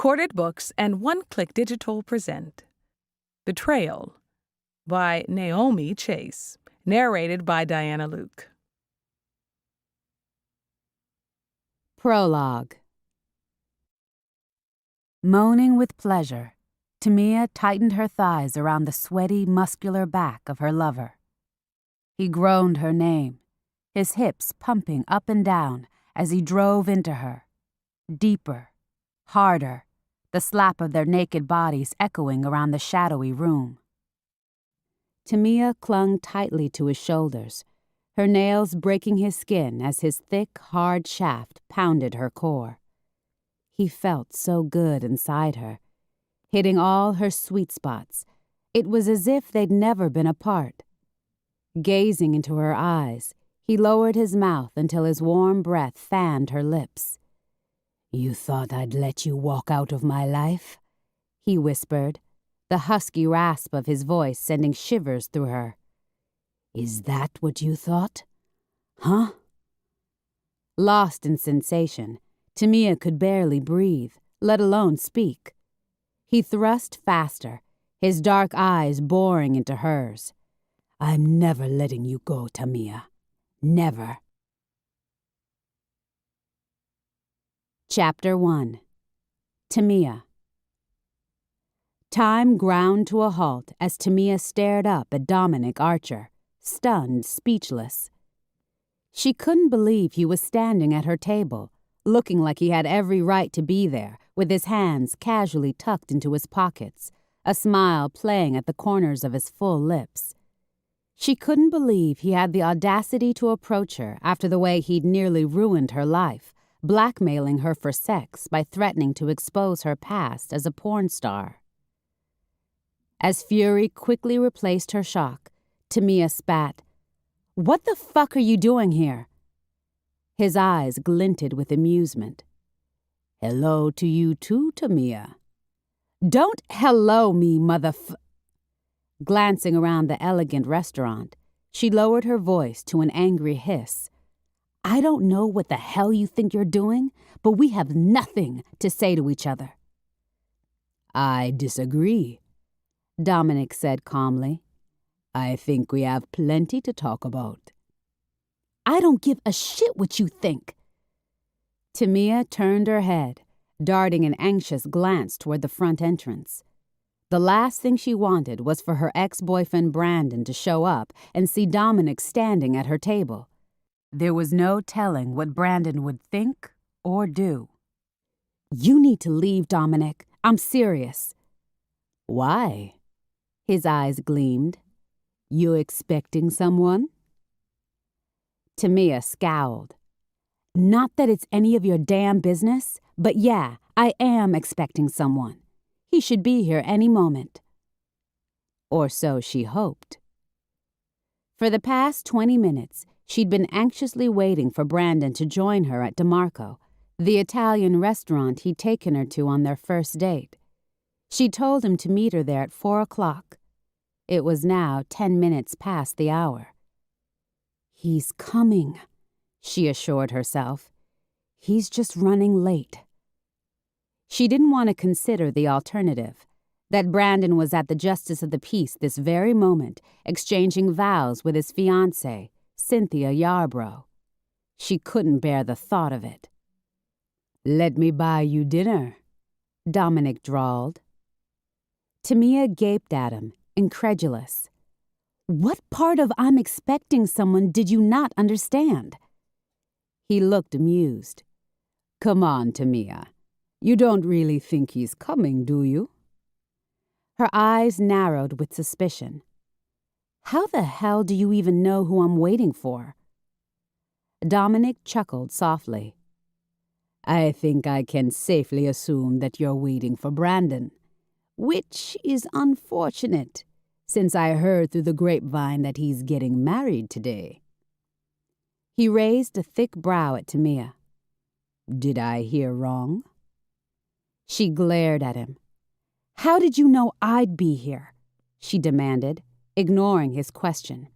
Recorded Books and One Click Digital present Betrayal by Naomi Chase, narrated by Diana Luke. Prologue. Moaning with pleasure, Tamia tightened her thighs around the sweaty, muscular back of her lover. He groaned her name, his hips pumping up and down as he drove into her. Deeper, harder, the slap of their naked bodies echoing around the shadowy room. Tamia clung tightly to his shoulders, her nails breaking his skin as his thick, hard shaft pounded her core. He felt so good inside her, hitting all her sweet spots. It was as if they'd never been apart. Gazing into her eyes, he lowered his mouth until his warm breath fanned her lips. "You thought I'd let you walk out of my life?" he whispered, the husky rasp of his voice sending shivers through her. "Is that what you thought? Huh?" Lost in sensation, Tamia could barely breathe, let alone speak. He thrust faster, his dark eyes boring into hers. "I'm never letting you go, Tamia. Never." Chapter 1. Tamia. Time ground to a halt as Tamia stared up at Dominic Archer, stunned, speechless. She couldn't believe he was standing at her table, looking like he had every right to be there, with his hands casually tucked into his pockets, a smile playing at the corners of his full lips. She couldn't believe he had the audacity to approach her after the way he'd nearly ruined her life, blackmailing her for sex by threatening to expose her past as a porn star. As fury quickly replaced her shock, Tamia spat, "What the fuck are you doing here?" His eyes glinted with amusement. "Hello to you too, Tamia." "Don't hello me, Glancing around the elegant restaurant, she lowered her voice to an angry hiss. "I don't know what the hell you think you're doing, but we have nothing to say to each other." "I disagree," Dominic said calmly. "I think we have plenty to talk about." "I don't give a shit what you think." Tamia turned her head, darting an anxious glance toward the front entrance. The last thing she wanted was for her ex-boyfriend Brandon to show up and see Dominic standing at her table. There was no telling what Brandon would think or do. "You need to leave, Dominic. I'm serious." "Why?" His eyes gleamed. "You expecting someone?" Tamia scowled. "Not that it's any of your damn business, but yeah, I am expecting someone. He should be here any moment." Or so she hoped. For the past 20 minutes, she'd been anxiously waiting for Brandon to join her at DeMarco, the Italian restaurant he'd taken her to on their first date. She told him to meet her there at 4 o'clock. It was now 10 minutes past the hour. "He's coming," she assured herself. "He's just running late." She didn't want to consider the alternative, that Brandon was at the Justice of the Peace this very moment, exchanging vows with his fiancée, Cynthia Yarbrough. She couldn't bear the thought of it. "Let me buy you dinner," Dominic drawled. Tamia gaped at him, incredulous. "What part of I'm expecting someone did you not understand?" He looked amused. "Come on, Tamia. You don't really think he's coming, do you?" Her eyes narrowed with suspicion. "How the hell do you even know who I'm waiting for?" Dominic chuckled softly. "I think I can safely assume that you're waiting for Brandon, which is unfortunate, since I heard through the grapevine that he's getting married today." He raised a thick brow at Tamia. "Did I hear wrong?" She glared at him. "How did you know I'd be here?" she demanded, ignoring his question.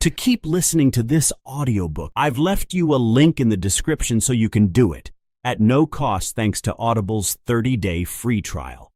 To keep listening to this audiobook, I've left you a link in the description so you can do it. at no cost thanks to Audible's 30-day free trial.